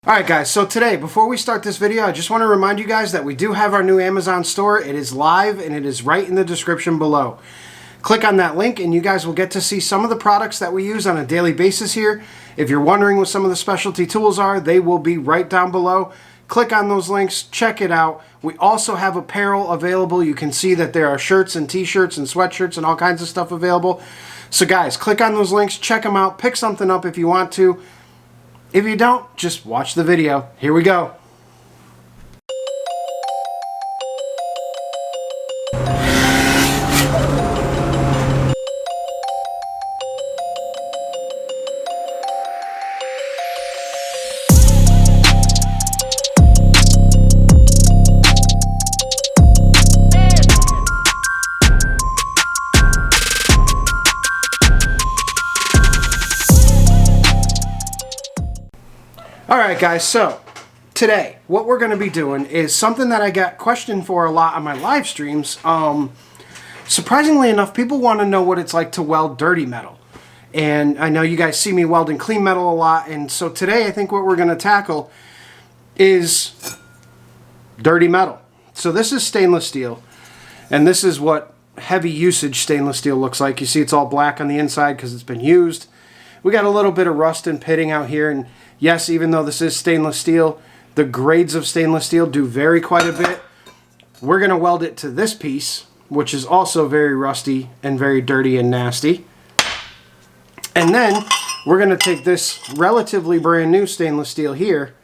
Alright guys, so today, before we start this video, I just want to remind you guys that we do have our new Amazon store. It is live and it is right in the description below. Click on that link and you guys will get to see some of the products that we use on a daily basis here. If you're wondering what some of the specialty tools are, they will be right down below. Click on those links, check it out. We also have apparel available. You can see that there are shirts and t-shirts and sweatshirts and all kinds of stuff available. So guys, click on those links, check them out, pick something up if you want to. If you don't, just watch the video. Here we go. Alright guys, so today what we're going to be doing is something that I got questioned for a lot on my live streams. Surprisingly enough, people want to know what it's like to weld dirty metal. And I know you guys see me welding clean metal a lot, and so today I think what we're going to tackle is dirty metal. So this is stainless steel, and this is what heavy usage stainless steel looks like. You see it's all black on the inside because it's been used. We got a little bit of rust and pitting out here, and yes, even though this is stainless steel, the grades of stainless steel do vary quite a bit. We're going to weld it to this piece, which is also very rusty and very dirty and nasty. And then we're going to take this relatively brand new stainless steel here,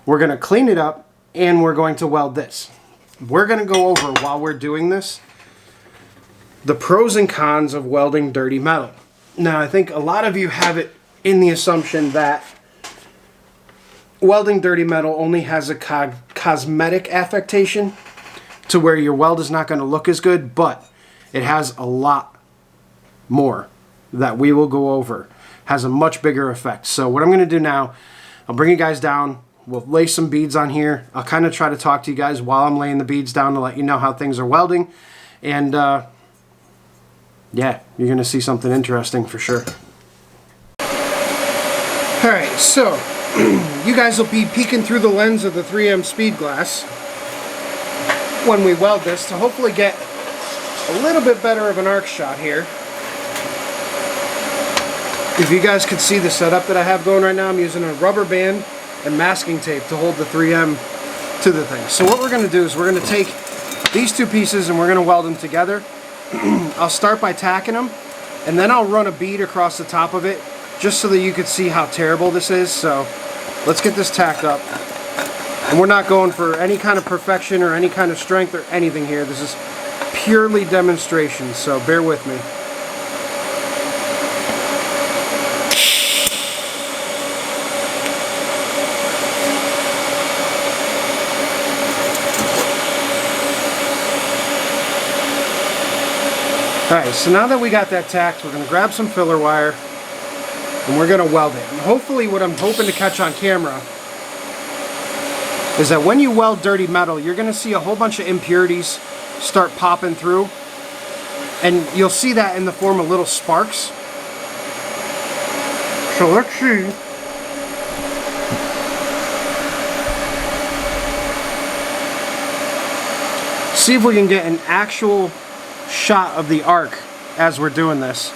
we're going to clean it up, and we're going to weld this. We're going to go over, while we're doing this, the pros and cons of welding dirty metal. Now, I think a lot of you have it in the assumption that welding dirty metal only has a cosmetic affectation to where your weld is not going to look as good, but it has a lot more that we will go over. Has a much bigger effect. So what I'm going to do now, I'll bring you guys down. We'll lay some beads on here. I'll kind of try to talk to you guys while I'm laying the beads down to let you know how things are welding. And yeah, you're going to see something interesting for sure. Alright, so you guys will be peeking through the lens of the 3M speed glass when we weld this to hopefully get a little bit better of an arc shot here. If you guys could see the setup that I have going right now, I'm using a rubber band and masking tape to hold the 3M to the thing. So what we're going to do is we're going to take these two pieces and we're going to weld them together. I'll start by tacking them, and then I'll run a bead across the top of it just so that you could see how terrible this is. So let's get this tacked up. And we're not going for any kind of perfection or any kind of strength or anything here. This is purely demonstration, so bear with me. Alright, so now that we got that tacked, we're going to grab some filler wire and we're going to weld it. And hopefully what I'm hoping to catch on camera is that when you weld dirty metal, you're going to see a whole bunch of impurities start popping through. And you'll see that in the form of little sparks. So let's see. See if we can get an actual shot of the arc as we're doing this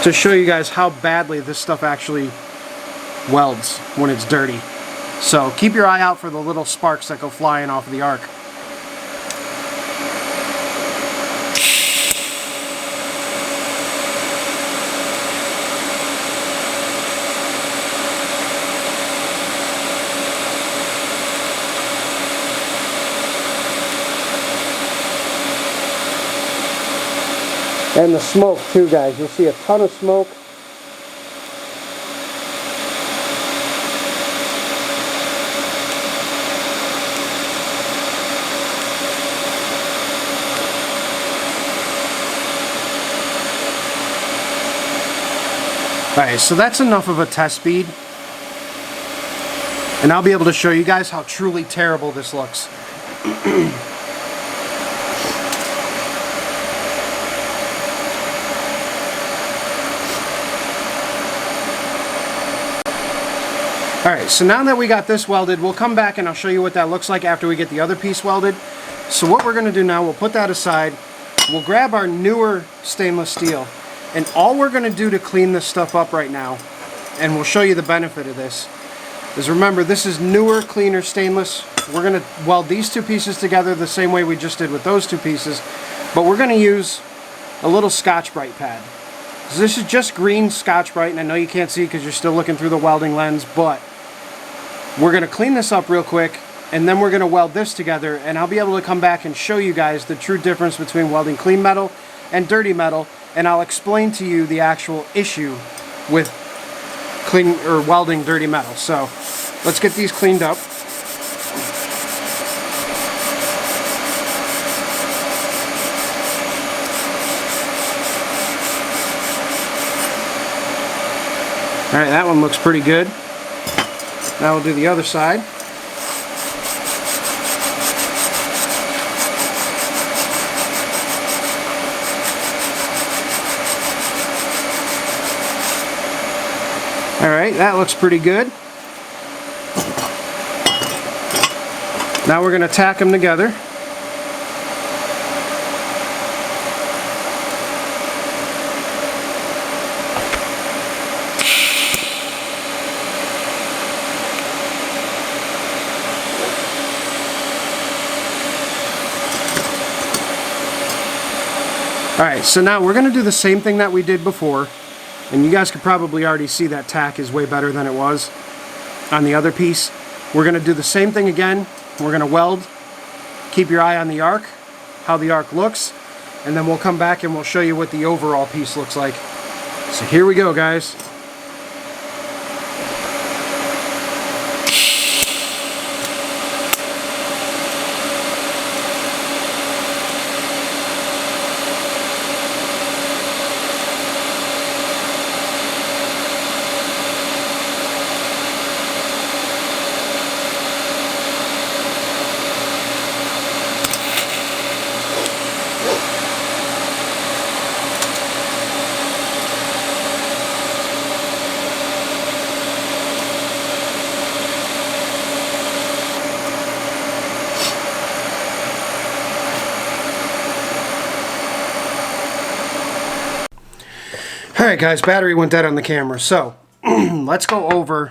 to show you guys how badly this stuff actually welds when it's dirty. So keep your eye out for the little sparks that go flying off of the arc. And the smoke too, guys. You'll see a ton of smoke. Alright, so that's enough of a test bead. And I'll be able to show you guys how truly terrible this looks. Alright, so now that we got this welded, we'll come back and I'll show you what that looks like after we get the other piece welded. So what we're going to do now, we'll put that aside. We'll grab our newer stainless steel. And all we're going to do to clean this stuff up right now, and we'll show you the benefit of this, is remember this is newer, cleaner stainless. We're going to weld these two pieces together the same way we just did with those two pieces. But we're going to use a little Scotch-Brite pad. So this is just green Scotch-Brite, and I know you can't see because you're still looking through the welding lens, but we're going to clean this up real quick, and then we're going to weld this together, and I'll be able to come back and show you guys the true difference between welding clean metal and dirty metal, and I'll explain to you the actual issue with clean or welding dirty metal. So let's get these cleaned up. Alright, that one looks pretty good. Now we'll do the other side. Alright, that looks pretty good. Now we're going to tack them together. Alright, so now we're going to do the same thing that we did before, and you guys could probably already see that tack is way better than it was on the other piece. We're going to do the same thing again. We're going to weld, keep your eye on the arc, how the arc looks, and then we'll come back and we'll show you what the overall piece looks like. So here we go, guys. Alright guys, battery went dead on the camera, so let's go over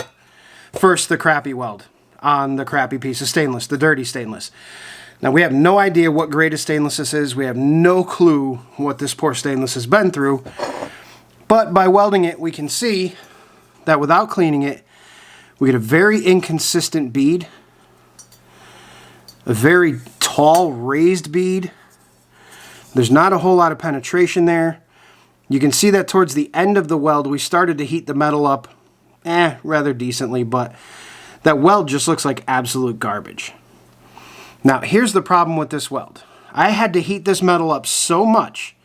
first the crappy weld on the crappy piece of stainless, the dirty stainless. Now we have no idea what grade of stainless this is, we have no clue what this poor stainless has been through, but by welding it we can see that without cleaning it, we get a very inconsistent bead, a very tall raised bead. There's not a whole lot of penetration there. You can see that towards the end of the weld, we started to heat the metal up, rather decently, but that weld just looks like absolute garbage. Now, here's the problem with this weld. I had to heat this metal up so much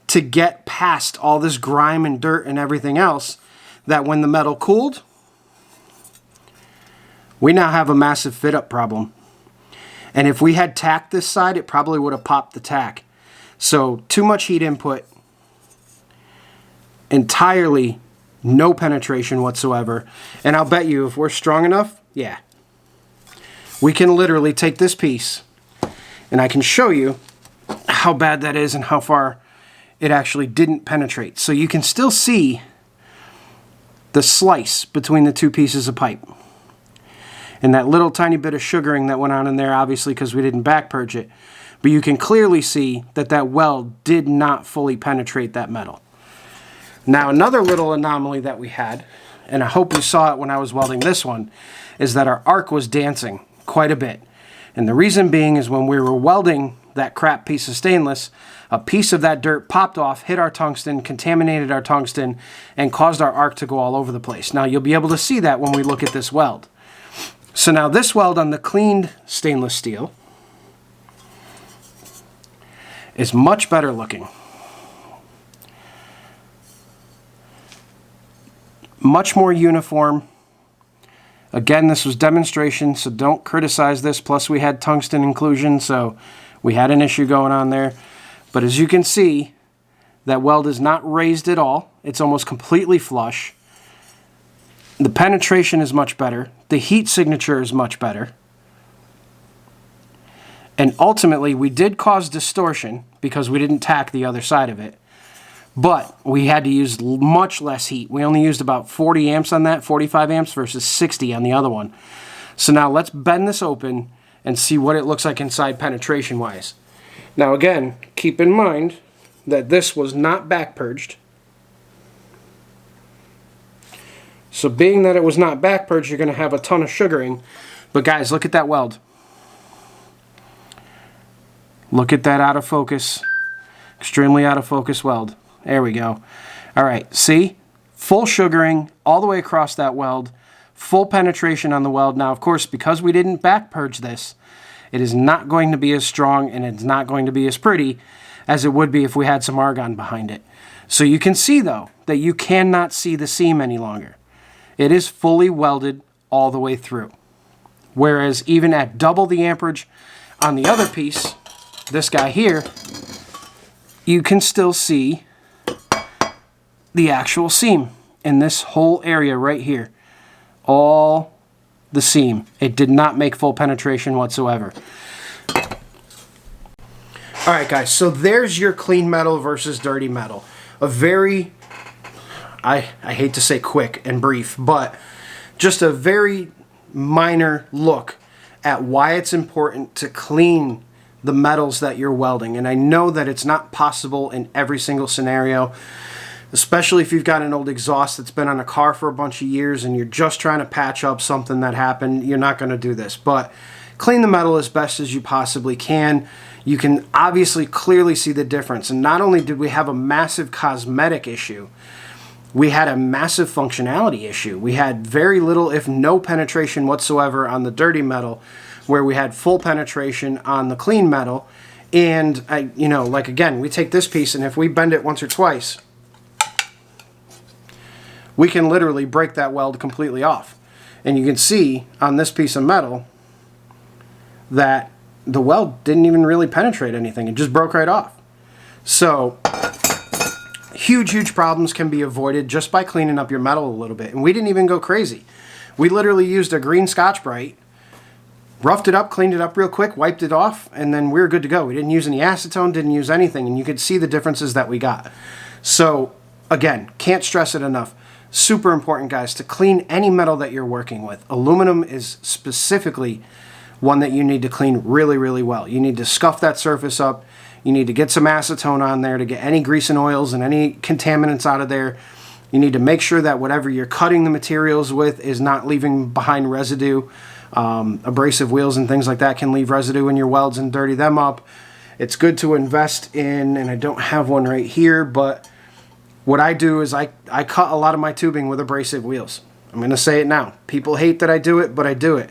to get past all this grime and dirt and everything else that when the metal cooled, we now have a massive fit-up problem. And if we had tacked this side, it probably would have popped the tack. So, too much heat input, entirely no penetration whatsoever, and I'll bet you if we're strong enough, yeah, we can literally take this piece and I can show you how bad that is and how far it actually didn't penetrate. So you can still see the slice between the two pieces of pipe and that little tiny bit of sugaring that went on in there, obviously because we didn't back purge it, but you can clearly see that that weld did not fully penetrate that metal. Now another little anomaly that we had, and I hope you saw it when I was welding this one, is that our arc was dancing quite a bit. And the reason being is when we were welding that crap piece of stainless, a piece of that dirt popped off, hit our tungsten, contaminated our tungsten, and caused our arc to go all over the place. Now you'll be able to see that when we look at this weld. So now this weld on the cleaned stainless steel is much better looking. Much more uniform. Again, this was demonstration, so don't criticize this. Plus we had tungsten inclusion, so we had an issue going on there. But as you can see, that weld is not raised at all. It's almost completely flush. The penetration is much better. The heat signature is much better. And ultimately, we did cause distortion because we didn't tack the other side of it. But we had to use much less heat. We only used about 40 amps on that, 45 amps versus 60 on the other one. So now let's bend this open and see what it looks like inside penetration-wise. Now again, keep in mind that this was not back purged. So being that it was not back purged, you're going to have a ton of sugaring. But guys, look at that weld. Look at that out of focus, extremely out of focus weld. There we go. All right, see? Full sugaring all the way across that weld, full penetration on the weld. Now, of course, because we didn't back purge this, it is not going to be as strong and it's not going to be as pretty as it would be if we had some argon behind it. So you can see, though, that you cannot see the seam any longer. It is fully welded all the way through. Whereas even at double the amperage on the other piece, this guy here, you can still see the actual seam in this whole area right here. All the seam. It did not make full penetration whatsoever. Alright guys, so there's your clean metal versus dirty metal. A very, I hate to say quick and brief, but just a very minor look at why it's important to clean the metals that you're welding. And I know that it's not possible in every single scenario, especially if you've got an old exhaust that's been on a car for a bunch of years and you're just trying to patch up something that happened. You're not going to do this, but clean the metal as best as you possibly can. You can obviously clearly see the difference. And not only did we have a massive cosmetic issue, we had a massive functionality issue. We had very little, if no penetration whatsoever on the dirty metal, where we had full penetration on the clean metal. And, like again, we take this piece and if we bend it once or twice, we can literally break that weld completely off. And you can see on this piece of metal that the weld didn't even really penetrate anything. It just broke right off. So huge problems can be avoided just by cleaning up your metal a little bit. And we didn't even go crazy. We literally used a green Scotch-Brite, roughed it up, cleaned it up real quick, wiped it off, and then we were good to go. We didn't use any acetone, didn't use anything, and you could see the differences that we got. So again, can't stress it enough. Super important, guys, to clean any metal that you're working with. Aluminum is specifically one that you need to clean really well. You need to scuff that surface up. You need to get some acetone on there to get any grease and oils and any contaminants out of there. You need to make sure that whatever you're cutting the materials with is not leaving behind residue. Abrasive wheels and things like that can leave residue in your welds and dirty them up. It's good to invest in, and I don't have one right here, but what I do is I cut a lot of my tubing with abrasive wheels. I'm going to say it now. People hate that I do it, but I do it.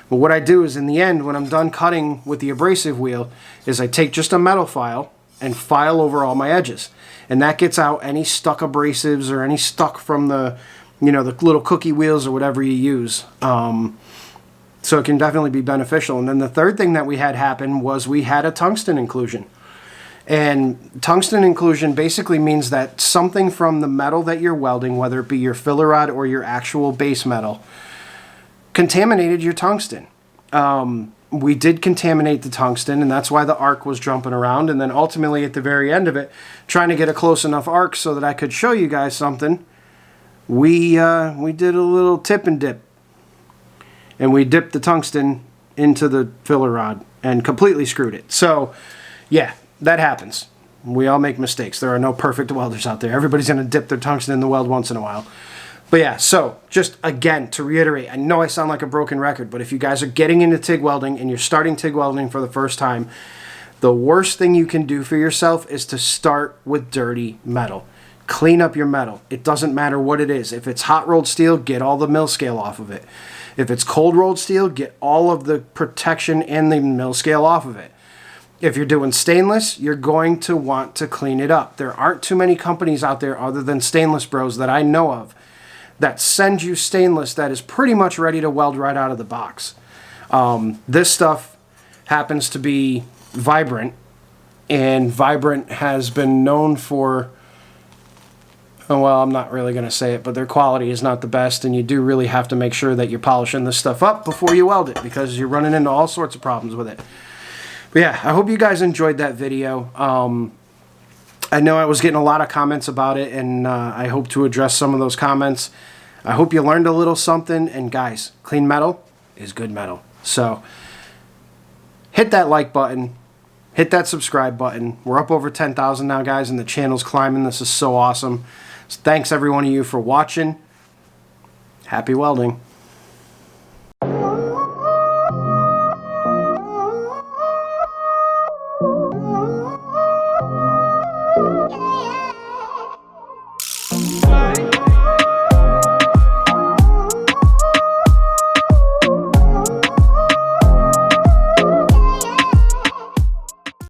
But what I do is in the end, when I'm done cutting with the abrasive wheel, is I take just a metal file and file over all my edges. And that gets out any stuck abrasives or any stuck from the, the little cookie wheels or whatever you use. So it can definitely be beneficial. And then the third thing that we had happen was we had a tungsten inclusion. And tungsten inclusion basically means that something from the metal that you're welding, whether it be your filler rod or your actual base metal, contaminated your tungsten. We did contaminate the tungsten, and that's why the arc was jumping around. And then ultimately at the very end of it, trying to get a close enough arc so that I could show you guys something, we did a little tip and dip. And we dipped the tungsten into the filler rod and completely screwed it. So, yeah, that happens. We all make mistakes. There are no perfect welders out there. Everybody's going to dip their tungsten in the weld once in a while. But yeah, so just again, to reiterate, I know I sound like a broken record, but if you guys are getting into TIG welding and you're starting TIG welding for the first time, the worst thing you can do for yourself is to start with dirty metal. Clean up your metal. It doesn't matter what it is. If it's hot rolled steel, get all the mill scale off of it. If it's cold rolled steel, get all of the protection and the mill scale off of it. If you're doing stainless, you're going to want to clean it up. There aren't too many companies out there other than Stainless Bros that I know of that send you stainless that is pretty much ready to weld right out of the box. This stuff happens to be Vibrant, and Vibrant has been known for oh, well, I'm not really going to say it, but their quality is not the best, and you do really have to make sure that you're polishing this stuff up before you weld it, because you're running into all sorts of problems with it. But yeah, I hope you guys enjoyed that video. I know I was getting a lot of comments about it, and I hope to address some of those comments. I hope you learned a little something, and guys, clean metal is good metal. So hit that like button, hit that subscribe button. We're up over 10,000 now, guys, and the channel's climbing. This is so awesome. So thanks every one of you for watching. Happy welding.